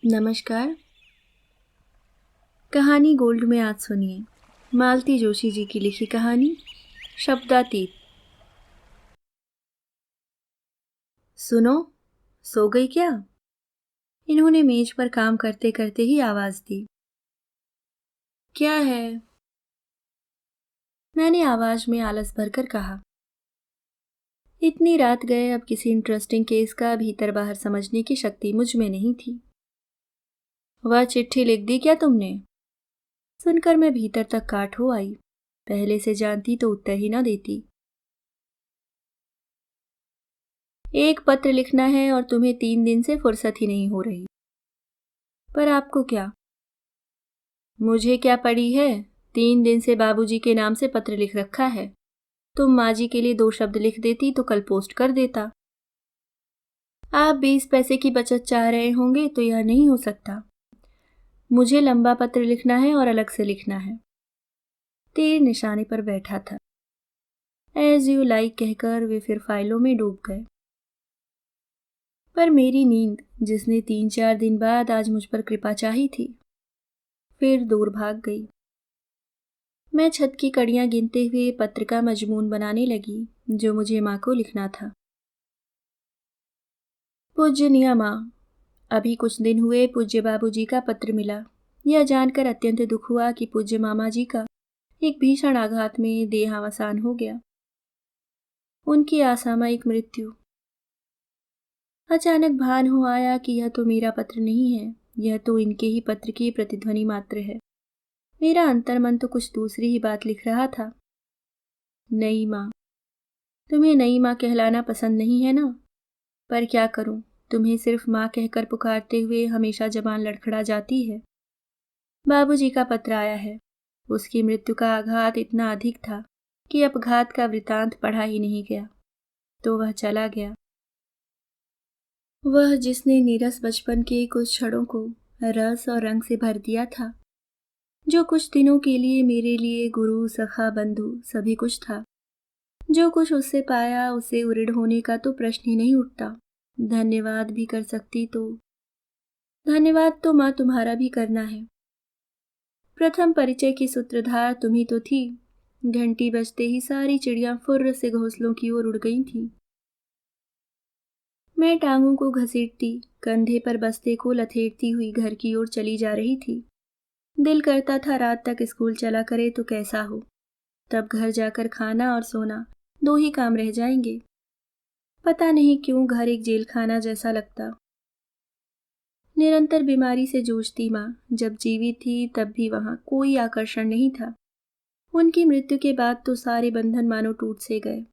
नमस्कार। कहानी गोल्ड में आज सुनिए मालती जोशी जी की लिखी कहानी शब्दातीत। सुनो, सो गई क्या? इन्होंने मेज पर काम करते करते ही आवाज दी। क्या है? मैंने आवाज में आलस भरकर कहा। इतनी रात गए, अब किसी इंटरेस्टिंग केस का भीतर बाहर समझने की शक्ति मुझ में नहीं थी। वह चिट्ठी लिख दी क्या तुमने? सुनकर मैं भीतर तक काठ हो आई। पहले से जानती तो उत्तर ही न देती। एक पत्र लिखना है और तुम्हें 3 दिन से फुर्सत ही नहीं हो रही। पर आपको क्या? मुझे क्या पड़ी है? 3 दिन से बाबूजी के नाम से पत्र लिख रखा है। तुम माँ जी के लिए 2 शब्द लिख देती तो कल पोस्ट कर देता। आप 20 पैसे की बचत चाह रहे होंगे तो यह नहीं हो सकता। मुझे लंबा पत्र लिखना है और अलग से लिखना है। तीर निशाने पर बैठा था। एज यू लाइक कहकर वे फिर फाइलों में डूब गए। पर मेरी नींद, जिसने 3-4 दिन बाद आज मुझ पर कृपा चाही थी, फिर दूर भाग गई। मैं छत की कड़ियां गिनते हुए पत्र का मजमून बनाने लगी जो मुझे माँ को लिखना था। पूज्यनीय माँ, अभी कुछ दिन हुए पूज्य बाबूजी का पत्र मिला। यह जानकर अत्यंत दुख हुआ कि पूज्य मामा जी का एक भीषण आघात में देहावसान हो गया। उनकी असामयिक मृत्यु। अचानक भान हो आया कि यह तो मेरा पत्र नहीं है, यह तो इनके ही पत्र की प्रतिध्वनि मात्र है। मेरा अंतर्मन तो कुछ दूसरी ही बात लिख रहा था। नई माँ। तुम्हें नई माँ कहलाना पसंद नहीं है ना? पर क्या करूं, तुम्हें सिर्फ माँ कहकर पुकारते हुए हमेशा जबान लड़खड़ा जाती है। बाबूजी का पत्र आया है। उसकी मृत्यु का आघात इतना अधिक था कि अपघात का वृतांत पढ़ा ही नहीं गया। तो वह चला गया। वह जिसने नीरस बचपन के कुछ क्षणों को रस और रंग से भर दिया था, जो कुछ दिनों के लिए मेरे लिए गुरु, सखा, बंधु सभी कुछ था। जो कुछ उससे पाया, उसे उऋण होने का तो प्रश्न ही नहीं उठता। धन्यवाद भी कर सकती तो। धन्यवाद तो माँ तुम्हारा भी करना है। प्रथम परिचय की सूत्रधार तुम ही तो थी। घंटी बजते ही सारी चिड़ियां फुर्र से घोंसलों की ओर उड़ गई थीं। मैं टांगों को घसीटती, कंधे पर बस्ते को लथेड़ती हुई घर की ओर चली जा रही थी। दिल करता था रात तक स्कूल चला करे तो कैसा हो। तब घर जाकर खाना और सोना 2 ही काम रह जाएंगे। पता नहीं क्यों घर एक जेल खाना जैसा लगता। निरंतर बीमारी से जूझती माँ जब जीवित थी तब भी वहां कोई आकर्षण नहीं था। उनकी मृत्यु के बाद तो सारे बंधन मानो टूट से गए।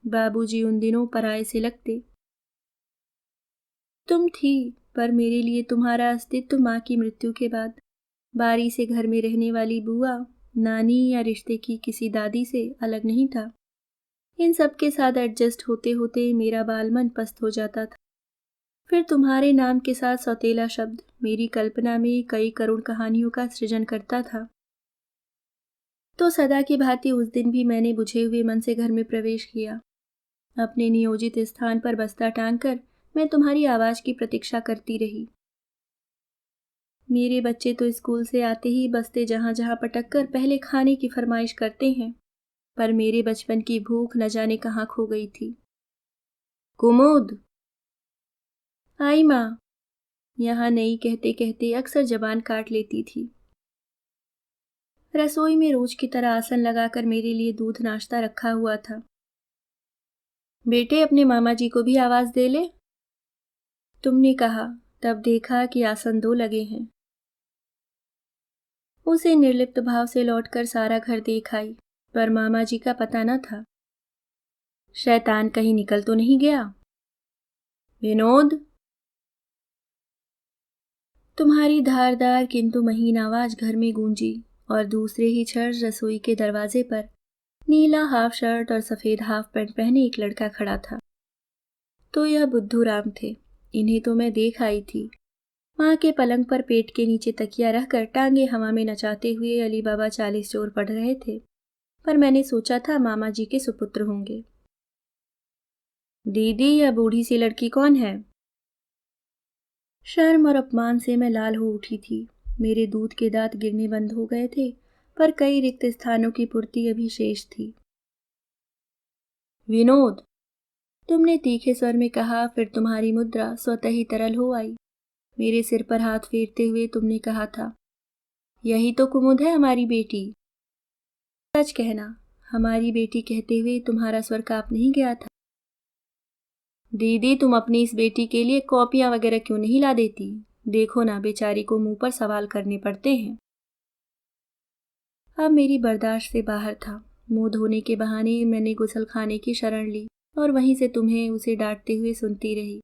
बाबूजी उन दिनों पराये से लगते। तुम थी, पर मेरे लिए तुम्हारा अस्तित्व माँ की मृत्यु के बाद बारी से घर में रहने वाली बुआ, नानी या रिश्ते की किसी दादी से अलग नहीं था। इन सब के साथ एडजस्ट होते होते मेरा बालमन पस्त हो जाता था। फिर तुम्हारे नाम के साथ सौतेला शब्द मेरी कल्पना में कई करुण कहानियों का सृजन करता था। तो सदा की भांति उस दिन भी मैंने बुझे हुए मन से घर में प्रवेश किया। अपने नियोजित स्थान पर बस्ता टांगकर मैं तुम्हारी आवाज की प्रतीक्षा करती रही। मेरे बच्चे तो स्कूल से आते ही बस्ते जहां जहां पटक कर पहले खाने की फरमाइश करते हैं, पर मेरे बचपन की भूख न जाने कहाँ खो गई थी। कुमुद! आई माँ। यहाँ नहीं कहते कहते अक्सर जबान काट लेती थी। रसोई में रोज की तरह आसन लगाकर मेरे लिए दूध नाश्ता रखा हुआ था। बेटे, अपने मामा जी को भी आवाज दे ले। तुमने कहा, तब देखा कि आसन 2 लगे हैं। उसे निर्लिप्त भाव से लौटकर सारा घर देख आई, पर मामा जी का पता न था। शैतान कहीं निकल तो नहीं गया? विनोद! तुम्हारी धारदार किंतु महीन आवाज घर में गूंजी और दूसरे ही क्षण रसोई के दरवाजे पर नीला हाफ शर्ट और सफेद हाफ पैंट पहने एक लड़का खड़ा था। तो यह बुद्धू राम थे। इन्हें तो मैं देख आई थी। माँ के पलंग पर पेट के नीचे तकिया रखकर टांगे हवा में नचाते हुए अली बाबा 40 चोर पढ़ रहे थे। पर मैंने सोचा था मामा जी के सुपुत्र होंगे। दीदी, यह बूढ़ी सी लड़की कौन है? शर्म और अपमान से मैं लाल हो उठी थी। मेरे दूध के दांत गिरने बंद हो गए थे, पर कई रिक्त स्थानों की पूर्ति अभी शेष थी। विनोद, तुमने तीखे स्वर में कहा, फिर तुम्हारी मुद्रा स्वतः ही तरल हो आई। मेरे सिर पर हाथ फेरते हुए तुमने कहा था, यही तो कुमुद है हमारी बेटी। सच कहना, हमारी बेटी कहते हुए तुम्हारा स्वर कांप नहीं गया था? दीदी, तुम अपनी इस बेटी के लिए कॉपियां वगैरह क्यों नहीं ला देती? देखो ना, बेचारी को मुंह पर सवाल करने पड़ते हैं। अब मेरी बर्दाश्त से बाहर था। मुंह धोने के बहाने मैंने गुसल खाने की शरण ली और वहीं से तुम्हें उसे डांटते हुए सुनती रही।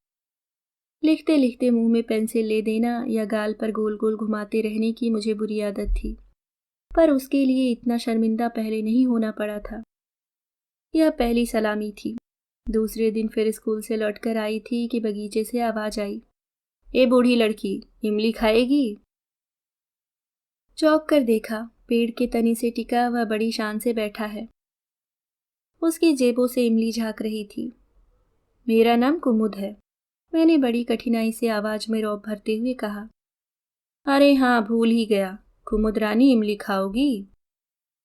लिखते लिखते मुंह में पेंसिल ले देना या गाल पर गोल गोल घुमाते रहने की मुझे बुरी आदत थी, पर उसके लिए इतना शर्मिंदा पहले नहीं होना पड़ा था। यह पहली सलामी थी। दूसरे दिन फिर स्कूल से लौटकर आई थी कि बगीचे से आवाज आई, ए बूढ़ी लड़की, इमली खाएगी? चौंक कर देखा, पेड़ के तने से टिका वह बड़ी शान से बैठा है। उसकी जेबों से इमली झांक रही थी। मेरा नाम कुमुद है, मैंने बड़ी कठिनाई से आवाज में रौब भरते हुए कहा। अरे हाँ, भूल ही गया, कुमुद रानी इमली खाओगी?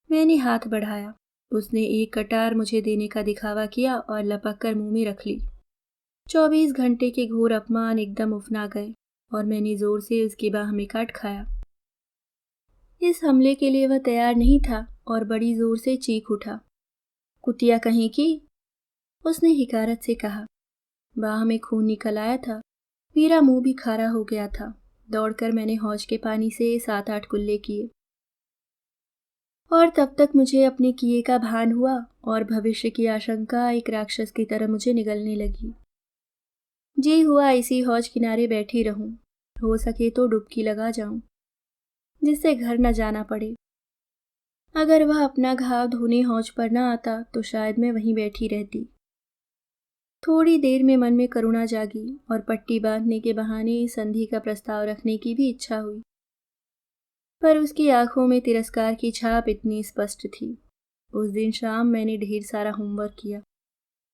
मैंने हाथ बढ़ाया। उसने एक कटार मुझे देने का दिखावा किया और लपक कर मुंह में रख ली। 24 घंटे के घोर अपमान एकदम उफना गए और मैंने जोर से उसकी बाह में काट खाया। इस हमले के लिए वह तैयार नहीं था और बड़ी जोर से चीख उठा। कुतिया कहीं की, उसने हिकारत से कहा। बाह में खून निकल आया था, मेरा मुंह भी खारा हो गया था। दौड़कर मैंने हौज के पानी से 7-8 कुल्ले किए और तब तक मुझे अपने किए का भान हुआ और भविष्य की आशंका एक राक्षस की तरह मुझे निगलने लगी। जी हुआ इसी हौज किनारे बैठी रहूं, हो सके तो डुबकी लगा जाऊं, जिससे घर न जाना पड़े। अगर वह अपना घाव धोने हौज पर न आता तो शायद मैं वहीं बैठी रहती। थोड़ी देर में मन में करुणा जागी और पट्टी बांधने के बहाने संधि का प्रस्ताव रखने की भी इच्छा हुई, पर उसकी आंखों में तिरस्कार की छाप इतनी स्पष्ट थी। उस दिन शाम मैंने ढेर सारा होमवर्क किया,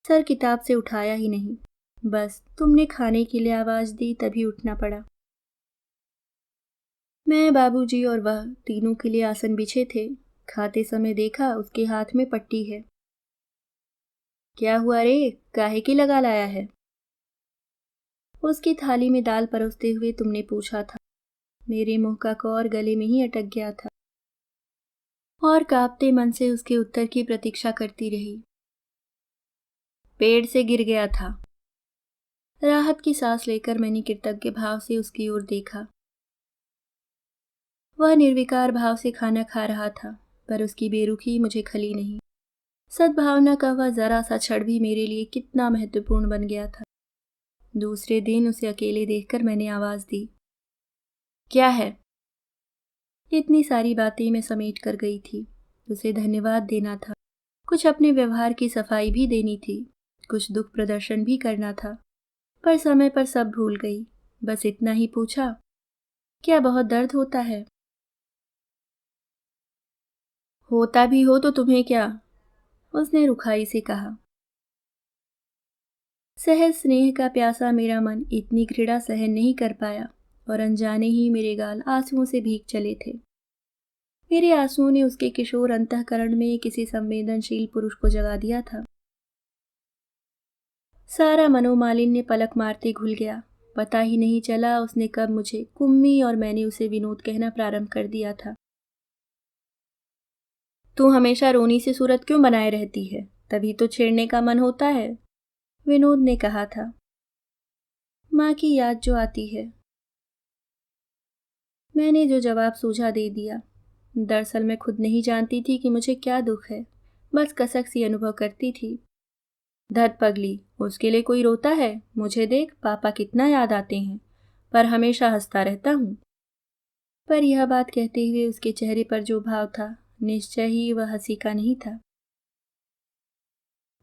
सर किताब से उठाया ही नहीं। बस तुमने खाने के लिए आवाज दी तभी उठना पड़ा। मैं, बाबूजी और वह तीनों के लिए आसन बिछे थे। खाते समय देखा उसके हाथ में पट्टी है। क्या हुआ रे, काहे की लगा लाया है? उसकी थाली में दाल परोसते हुए तुमने पूछा था। मेरे मुंह का कौर गले में ही अटक गया था और कांपते मन से उसके उत्तर की प्रतीक्षा करती रही। पेड़ से गिर गया था। राहत की सांस लेकर मैंने कृतज्ञ भाव से उसकी ओर देखा। वह निर्विकार भाव से खाना खा रहा था, पर उसकी बेरुखी मुझे खली नहीं। सद्भावना का वह जरा सा क्षण भी मेरे लिए कितना महत्वपूर्ण बन गया था। दूसरे दिन उसे अकेले देखकर मैंने आवाज दी, क्या है? इतनी सारी बातें मैं समेट कर गई थी। उसे धन्यवाद देना था, कुछ अपने व्यवहार की सफाई भी देनी थी, कुछ दुख प्रदर्शन भी करना था, पर समय पर सब भूल गई। बस इतना ही पूछा, क्या बहुत दर्द होता है? होता भी हो तो तुम्हें क्या, उसने रुखाई से कहा। सहज स्नेह का प्यासा मेरा मन इतनी घृणा सहन नहीं कर पाया और अनजाने ही मेरे गाल आंसुओं से भीग चले थे। मेरे आंसुओं ने उसके किशोर अंतःकरण में किसी संवेदनशील पुरुष को जगा दिया था। सारा मनोमालिन्य पलक मारते घुल गया। पता ही नहीं चला उसने कब मुझे कुम्मी और मैंने उसे विनोद कहना प्रारंभ कर दिया था। तू हमेशा रोनी सी सूरत क्यों बनाए रहती है? तभी तो छेड़ने का मन होता है, विनोद ने कहा था। माँ की याद जो आती है, मैंने जो जवाब सूझा दे दिया। दरअसल मैं खुद नहीं जानती थी कि मुझे क्या दुख है, बस कसक सी अनुभव करती थी। धत पगली, उसके लिए कोई रोता है? मुझे देख, पापा कितना याद आते हैं, पर हमेशा हंसता रहता हूँ। पर यह बात कहते हुए उसके चेहरे पर जो भाव था, निश्चय ही वह हंसी का नहीं था।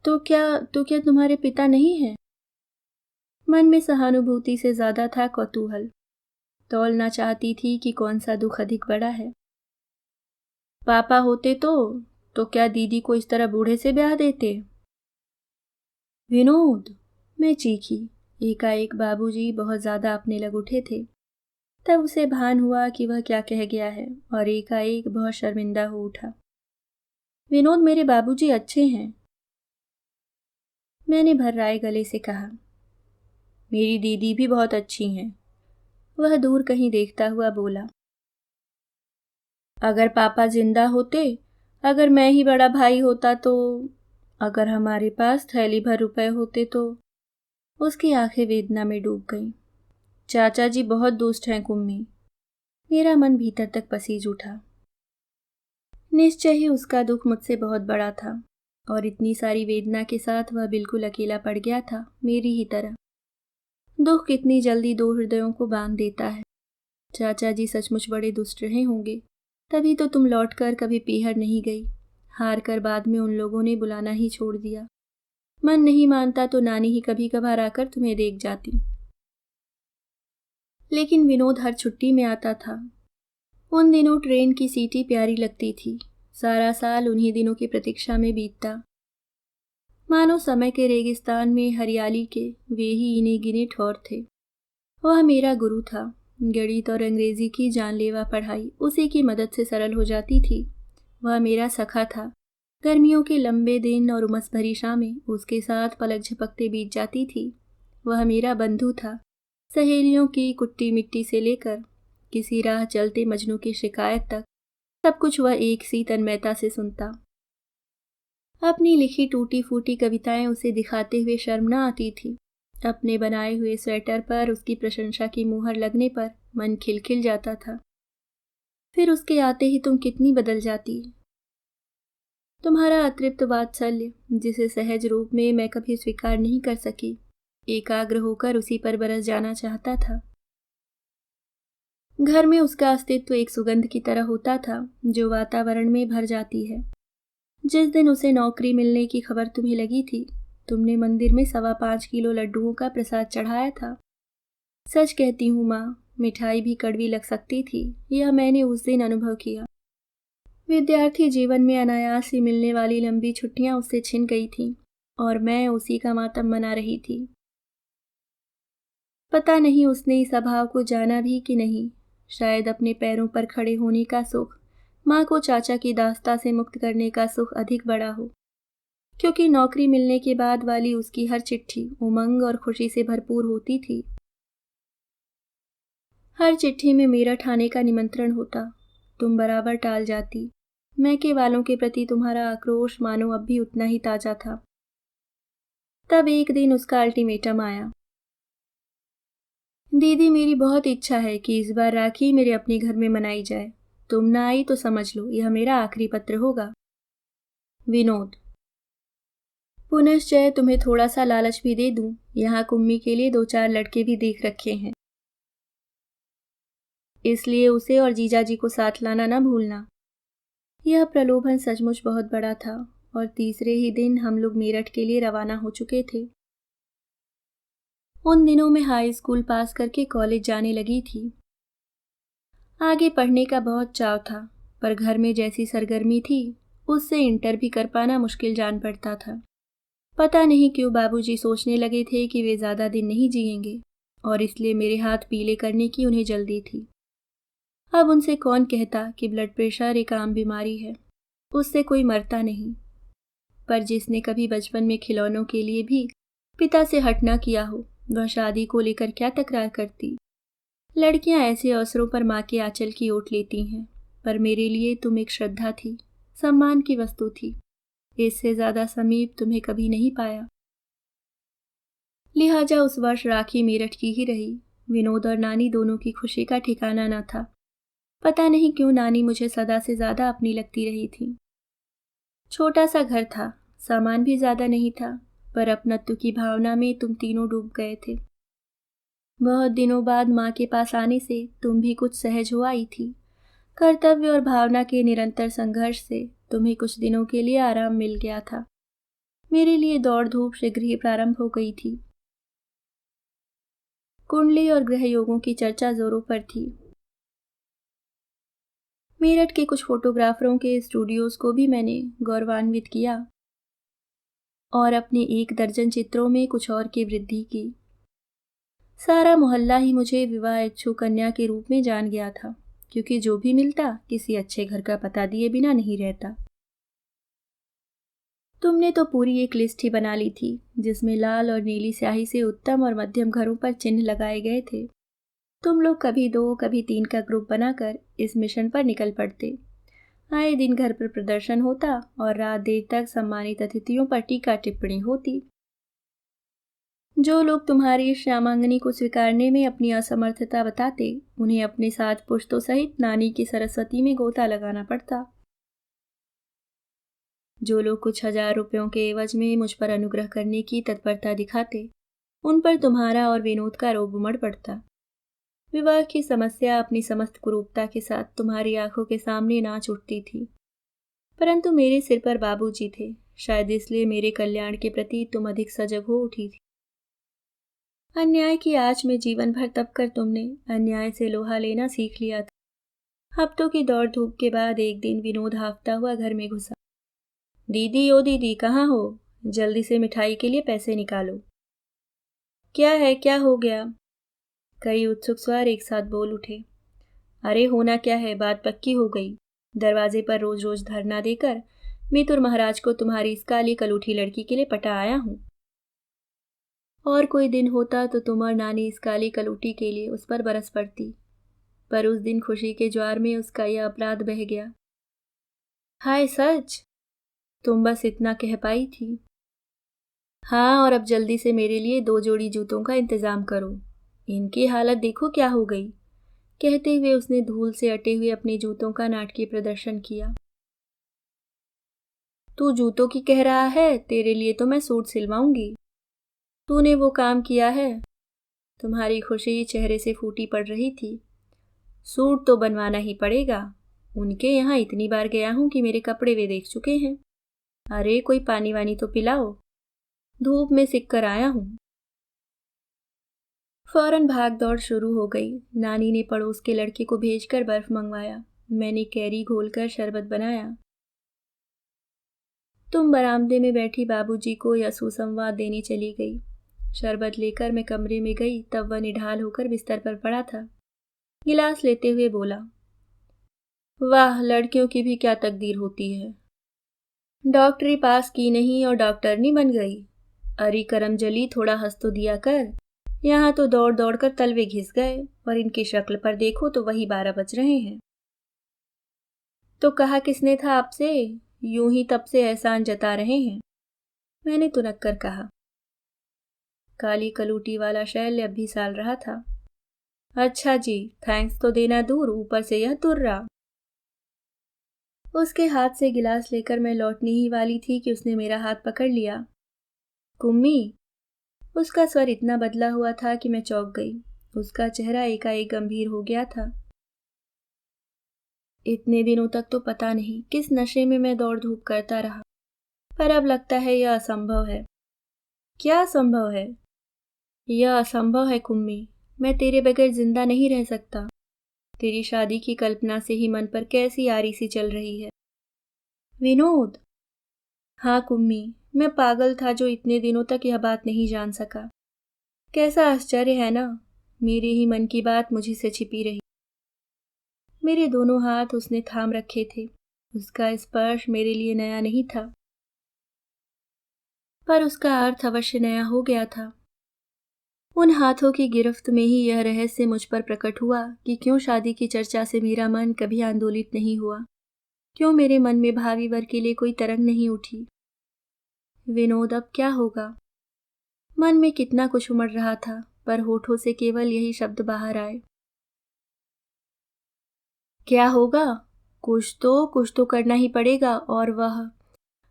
तो क्या तुम्हारे पिता नहीं हैं? मन में सहानुभूति से ज्यादा था कौतूहल। तौलना चाहती थी कि कौन सा दुख अधिक बड़ा है। पापा होते तो क्या दीदी को इस तरह बूढ़े से ब्याह देते? विनोद, मैं चीखी। एकाएक बाबूजी बहुत ज़्यादा अपने लग उठे थे। तब उसे भान हुआ कि वह क्या कह गया है और एकाएक बहुत शर्मिंदा हो उठा। विनोद, मेरे बाबूजी अच्छे हैं, मैंने भर्राए गले से कहा। मेरी दीदी भी बहुत अच्छी हैं, वह दूर कहीं देखता हुआ बोला। अगर पापा जिंदा होते, अगर मैं ही बड़ा भाई होता तो, अगर हमारे पास थैली भर रुपए होते तो। उसकी आंखें वेदना में डूब गईं। चाचा जी बहुत दुष्ट हैं कुम्मी। मेरा मन भीतर तक पसीज उठा। निश्चय ही उसका दुख मुझसे बहुत बड़ा था और इतनी सारी वेदना के साथ वह बिल्कुल अकेला पड़ गया था, मेरी ही तरह। दुख कितनी जल्दी दो हृदयों को बांध देता है। चाचा जी सचमुच बड़े दुष्ट रहे होंगे, तभी तो तुम लौटकर कभी पीहर नहीं गई। हार कर बाद में उन लोगों ने बुलाना ही छोड़ दिया। मन नहीं मानता तो नानी ही कभी कभार आकर तुम्हें देख जाती। लेकिन विनोद हर छुट्टी में आता था। उन दिनों ट्रेन की सीटी प्यारी लगती थी। सारा साल उन्हीं दिनों की प्रतीक्षा में बीतता, मानो समय के रेगिस्तान में हरियाली के वे ही इन्हें गिने ठौर थे। वह मेरा गुरु था। गणित और अंग्रेजी की जानलेवा पढ़ाई उसी की मदद से सरल हो जाती थी। वह मेरा सखा था। गर्मियों के लंबे दिन और उमस भरी शामें उसके साथ पलक झपकते बीत जाती थी। वह मेरा बंधु था। सहेलियों की कुट्टी मिट्टी से लेकर किसी राह चलते मजनू की शिकायत तक सब कुछ वह एक सी तन्मयता से सुनता। अपनी लिखी टूटी फूटी कविताएं उसे दिखाते हुए शर्म न आती थी। अपने बनाए हुए स्वेटर पर उसकी प्रशंसा की मुहर लगने पर मन खिलखिल जाता था। फिर उसके आते ही तुम कितनी बदल जाती। तुम्हारा अतृप्त वात्सल्य, जिसे सहज रूप में मैं कभी स्वीकार नहीं कर सकी, एकाग्र होकर उसी पर बरस जाना चाहता था। घर में उसका अस्तित्व एक सुगंध की तरह होता था, जो वातावरण में भर जाती है। जिस दिन उसे नौकरी मिलने की खबर तुम्हें लगी थी, तुमने मंदिर में 5.25 किलो लड्डुओं का प्रसाद चढ़ाया था। सच कहती हूँ माँ, मिठाई भी कड़वी लग सकती थी, यह मैंने उस दिन अनुभव किया। विद्यार्थी जीवन में अनायास ही मिलने वाली लंबी छुट्टियां उससे छिन गई थीं और मैं उसी का मातम मना रही थी। पता नहीं उसने इस अभाव को जाना भी कि नहीं। शायद अपने पैरों पर खड़े होने का सुख, माँ को चाचा की दास्ता से मुक्त करने का सुख अधिक बड़ा हो, क्योंकि नौकरी मिलने के बाद वाली उसकी हर चिट्ठी उमंग और खुशी से भरपूर होती थी। हर चिट्ठी में मेरठ आने का निमंत्रण होता, तुम बराबर टाल जाती। मैके वालों के प्रति तुम्हारा आक्रोश मानो अब भी उतना ही ताजा था। तब एक दिन उसका अल्टीमेटम आया। दीदी, मेरी बहुत इच्छा है कि इस बार राखी मेरे अपने घर में मनाई जाए। तुम ना आई तो समझ लो यह मेरा आखिरी पत्र होगा। विनोद। पुनश्चय तुम्हें थोड़ा सा लालच भी दे दूं, यहाँ कुम्मी के लिए 2-4 लड़के भी देख रखे हैं, इसलिए उसे और जीजाजी को साथ लाना ना भूलना। यह प्रलोभन सचमुच बहुत बड़ा था और तीसरे ही दिन हम लोग मेरठ के लिए रवाना हो चुके थे। उन दिनों में हाई स्कूल पास करके कॉलेज जाने लगी थी। आगे पढ़ने का बहुत चाव था, पर घर में जैसी सरगर्मी थी उससे इंटर भी कर पाना मुश्किल जान पड़ता था। पता नहीं क्यों बाबूजी सोचने लगे थे कि वे ज़्यादा दिन नहीं जिएंगे और इसलिए मेरे हाथ पीले करने की उन्हें जल्दी थी। अब उनसे कौन कहता कि ब्लड प्रेशर एक आम बीमारी है, उससे कोई मरता नहीं। पर जिसने कभी बचपन में खिलौनों के लिए भी पिता से हट न किया हो, वह शादी को लेकर क्या तकरार करती। लड़कियां ऐसे अवसरों पर माँ के आंचल की ओट लेती हैं, पर मेरे लिए तुम एक श्रद्धा थी, सम्मान की वस्तु थी। इससे ज्यादा समीप तुम्हें कभी नहीं पाया। लिहाजा उस वर्ष राखी मेरठ की ही रही। विनोद और नानी दोनों की खुशी का ठिकाना न था। पता नहीं क्यों नानी मुझे सदा से ज्यादा अपनी लगती रही थी। छोटा सा घर था, सामान भी ज्यादा नहीं था, पर अपनत्व की भावना में तुम तीनों डूब गए थे। बहुत दिनों बाद माँ के पास आने से तुम भी कुछ सहज हो आई थी। कर्तव्य और भावना के निरंतर संघर्ष से तुम्हें कुछ दिनों के लिए आराम मिल गया था। मेरे लिए दौड़ धूप शीघ्र ही प्रारंभ हो गई थी। कुंडली और ग्रह योगों की चर्चा जोरों पर थी। मेरठ के कुछ फोटोग्राफरों के स्टूडियोज को भी मैंने गौरवान्वित किया और अपने 1 दर्जन चित्रों में कुछ और की वृद्धि की। सारा मोहल्ला ही मुझे विवाह इच्छुक कन्या के रूप में जान गया था, क्योंकि जो भी मिलता किसी अच्छे घर का पता दिए बिना नहीं रहता। तुमने तो पूरी एक लिस्ट ही बना ली थी, जिसमें लाल और नीली स्याही से उत्तम और मध्यम घरों पर चिन्ह लगाए गए थे। तुम लोग कभी 2 कभी 3 का ग्रुप बनाकर इस मिशन पर निकल पड़ते। आए दिन घर पर प्रदर्शन होता और रात देर तक सम्मानित अतिथियों पर टीका टिप्पणी होती। जो लोग तुम्हारी इस श्यामांगनी को स्वीकारने में अपनी असमर्थता बताते, उन्हें अपने साथ पुश्तों सहित नानी की सरस्वती में गोता लगाना पड़ता। जो लोग कुछ हजार रुपयों के एवज में मुझ पर अनुग्रह करने की तत्परता दिखाते, उन पर तुम्हारा और विनोद का रोब उमड़ पड़ता। विवाह की समस्या अपनी समस्त कुरूपता के साथ तुम्हारी आंखों के सामने नाच उठती थी, परंतु मेरे सिर पर बाबूजी थे, शायद इसलिए मेरे कल्याण के प्रति तुम अधिक सजग हो उठी थी। अन्याय की आंच में जीवन भर तप कर तुमने अन्याय से लोहा लेना सीख लिया था। हफ्तों की दौड़ धूप के बाद एक दिन विनोद हाफता हुआ घर में घुसा। दीदी, ओ दीदी, कहाँ हो? जल्दी से मिठाई के लिए पैसे निकालो। क्या है, क्या हो गया? कई उत्सुक स्वर एक साथ बोल उठे। अरे होना क्या है, बात पक्की हो गई। दरवाजे पर रोज रोज धरना देकर मितुर महाराज को तुम्हारी इस काली कलूठी लड़की के लिए पटा आया हूं। और कोई दिन होता तो तुम और नानी इस काली कलूटी के लिए उस पर बरस पड़ती, पर उस दिन खुशी के ज्वार में उसका यह अपराध बह गया। हाय सच? तुम बस इतना कह पाई थी। हाँ, और अब जल्दी से मेरे लिए 2 जोड़ी जूतों का इंतजाम करो। इनकी हालत देखो क्या हो गई। कहते हुए उसने धूल से अटे हुए अपने जूतों का नाटकीय प्रदर्शन किया। तू जूतों की कह रहा है? तेरे लिए तो मैं सूट सिलवाऊंगी। तूने वो काम किया है? तुम्हारी खुशी चेहरे से फूटी पड़ रही थी। सूट तो बनवाना ही पड़ेगा। उनके यहाँ इतनी बार गया हूं कि मेरे कपड़े वे देख चुके हैं। अरे कोई पानी वानी तो पिलाओ, धूप में सिक कर आया हूं। फौरन भाग दौड़ शुरू हो गई। नानी ने पड़ोस के लड़के को भेजकर बर्फ मंगवाया। मैंने कैरी घोलकर शरबत बनाया। तुम बरामदे में बैठी बाबूजी को यह सुसंवाद देने चली गई। शरबत लेकर मैं कमरे में गई, तब वह निढाल होकर बिस्तर पर पड़ा था। गिलास लेते हुए बोला, वाह, लड़कियों की भी क्या तकदीर होती है। डॉक्टरी पास की नहीं और डॉक्टरनी बन गई। अरे करम जली, थोड़ा हंस तो दिया कर। यहाँ तो दौड़ दौड़ कर तलवे घिस गए, और इनकी शक्ल पर देखो तो वही 12 बज रहे हैं। तो कहा किसने था आपसे? यूं ही तब से एहसान जता रहे हैं। मैंने तुनक कर कहा। काली कलूटी वाला शैल अब भी साल रहा था। अच्छा जी, थैंक्स तो देना दूर, ऊपर से यह तुर्रा। उसके हाथ से गिलास लेकर मैं लौटने ही वाली थी कि उसने मेरा हाथ पकड़ लिया। कुम्मी। उसका स्वर इतना बदला हुआ था कि मैं चौंक गई। उसका चेहरा एकाएक गंभीर हो गया था। इतने दिनों तक तो पता नहीं किस नशे में मैं दौड़ धूप करता रहा, पर अब लगता है यह असंभव है। क्या असंभव है? यह असंभव है कुम्मी। मैं तेरे बगैर जिंदा नहीं रह सकता। तेरी शादी की कल्पना से ही मन पर कैसी आरी सी चल रही है। विनोद। हाँ कुम्मी, मैं पागल था जो इतने दिनों तक यह बात नहीं जान सका। कैसा आश्चर्य है ना, मेरे ही मन की बात मुझी से छिपी रही। मेरे दोनों हाथ उसने थाम रखे थे। उसका स्पर्श मेरे लिए नया नहीं था, पर उसका अर्थ अवश्य नया हो गया था। उन हाथों की गिरफ्त में ही यह रहस्य मुझ पर प्रकट हुआ कि क्यों शादी की चर्चा से मेरा मन कभी आंदोलित नहीं हुआ, क्यों मेरे मन में भावी वर के लिए कोई तरंग नहीं उठी। विनोद, अब क्या होगा? मन में कितना कुछ उमड़ रहा था, पर होठों से केवल यही शब्द बाहर आए। क्या होगा? कुछ तो करना ही पड़ेगा, और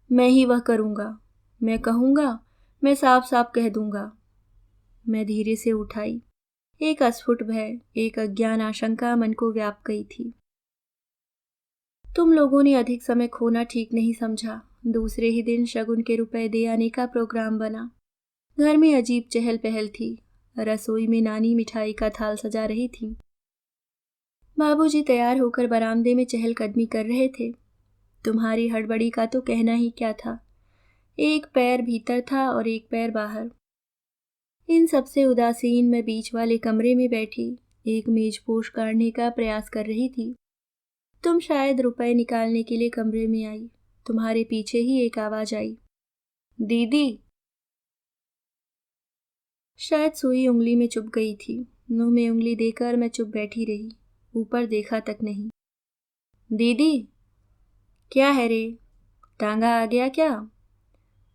मैं ही वह करूंगा। मैं कहूंगा, मैं साफ साफ कह दूंगा। मैं धीरे से उठाई। एक अस्फुट भय, एक अज्ञान आशंका मन को व्याप गई थी। तुम लोगों ने अधिक समय खोना ठीक नहीं समझा। दूसरे ही दिन शगुन के रुपए दे आने का प्रोग्राम बना। घर में अजीब चहल पहल थी। रसोई में नानी मिठाई का थाल सजा रही थी। बाबूजी तैयार होकर बरामदे में चहलकदमी कर रहे थे। तुम्हारी हड़बड़ी का तो कहना ही क्या था। एक पैर भीतर था और एक पैर बाहर। इन सबसे उदासीन मैं बीच वाले कमरे में बैठी एक मेजपोश काढ़ने का प्रयास कर रही थी। तुम शायद रुपए निकालने के लिए कमरे में आई। तुम्हारे पीछे ही एक आवाज आई, दीदी। शायद सुई उंगली में चुभ गई थी। मुंह में उंगली देकर मैं चुप बैठी रही, ऊपर देखा तक नहीं। दीदी, क्या है रे? टांगा आ गया क्या?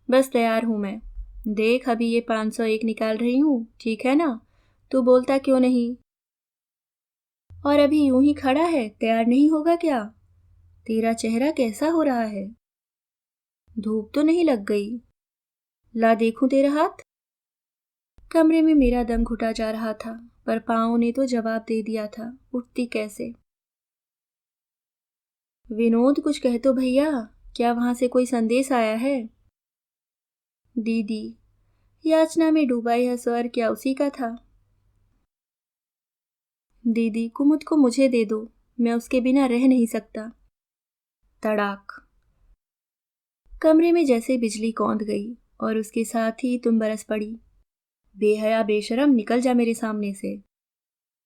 बस तैयार हूं मैं। देख, अभी ये 501 निकाल रही हूं, ठीक है ना? तू बोलता क्यों नहीं? और अभी यूं ही खड़ा है, तैयार नहीं होगा क्या? तेरा चेहरा कैसा हो रहा है? धूप तो नहीं लग गई? ला देखूं तेरा हाथ। कमरे में मेरा दम घुटा जा रहा था, पर पाँव ने तो जवाब दे दिया था, उठती कैसे। विनोद, कुछ कह तो भैया, क्या वहां से कोई संदेश आया है? दीदी, याचना में डूबा यह स्वर क्या उसी का था? दीदी, कुमुद को मुझे दे दो, मैं उसके बिना रह नहीं सकता। तड़ाक। कमरे में जैसे बिजली कौंध गई और उसके साथ ही तुम बरस पड़ी। बेहया बेशरम, निकल जा मेरे सामने से।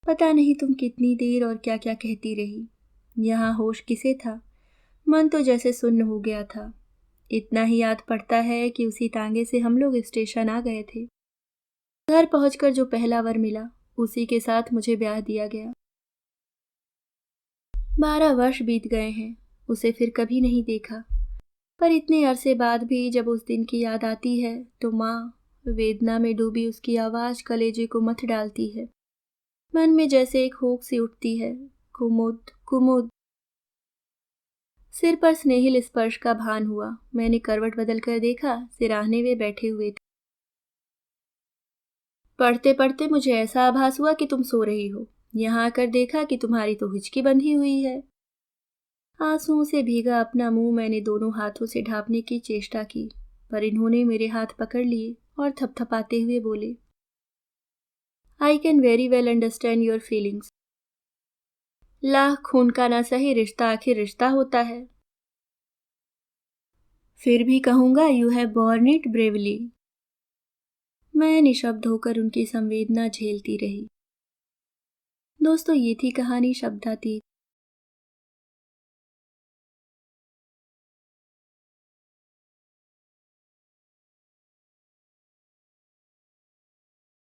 पता नहीं तुम कितनी देर और क्या क्या कहती रही। यहाँ होश किसे था? मन तो जैसे सुन्न हो गया था। इतना ही याद पड़ता है कि उसी तांगे से हम लोग स्टेशन आ गए थे। घर पहुंचकर जो पहला वर मिला, उसी के साथ मुझे ब्याह दिया गया। 12 वर्ष बीत गए हैं, उसे फिर कभी नहीं देखा। पर इतने अरसे बाद भी जब उस दिन की याद आती है तो माँ, वेदना में डूबी उसकी आवाज कलेजे को मथ डालती है। मन में जैसे एक हुक सी उठती है, कुमुद कुमुद। सिर पर स्नेहिल स्पर्श का भान हुआ। मैंने करवट बदल कर देखा, सिराहने वे बैठे हुए थे। पढ़ते पढ़ते मुझे ऐसा आभास हुआ कि तुम सो रही हो। यहाँ आकर देखा कि तुम्हारी तो हिचकी बंधी हुई है। आंसुओं से भीगा अपना मुंह मैंने दोनों हाथों से ढांपने की चेष्टा की, पर इन्होंने मेरे हाथ पकड़ लिए और थपथपाते हुए बोले, I can very well understand your feelings. Lakh खून का ना सही रिश्ता आखिर रिश्ता होता है। फिर भी कहूंगा, you have borne it bravely. मैं निशब्द होकर उनकी संवेदना झेलती रही। दोस्तों, ये थी कहानी शब्दातीत।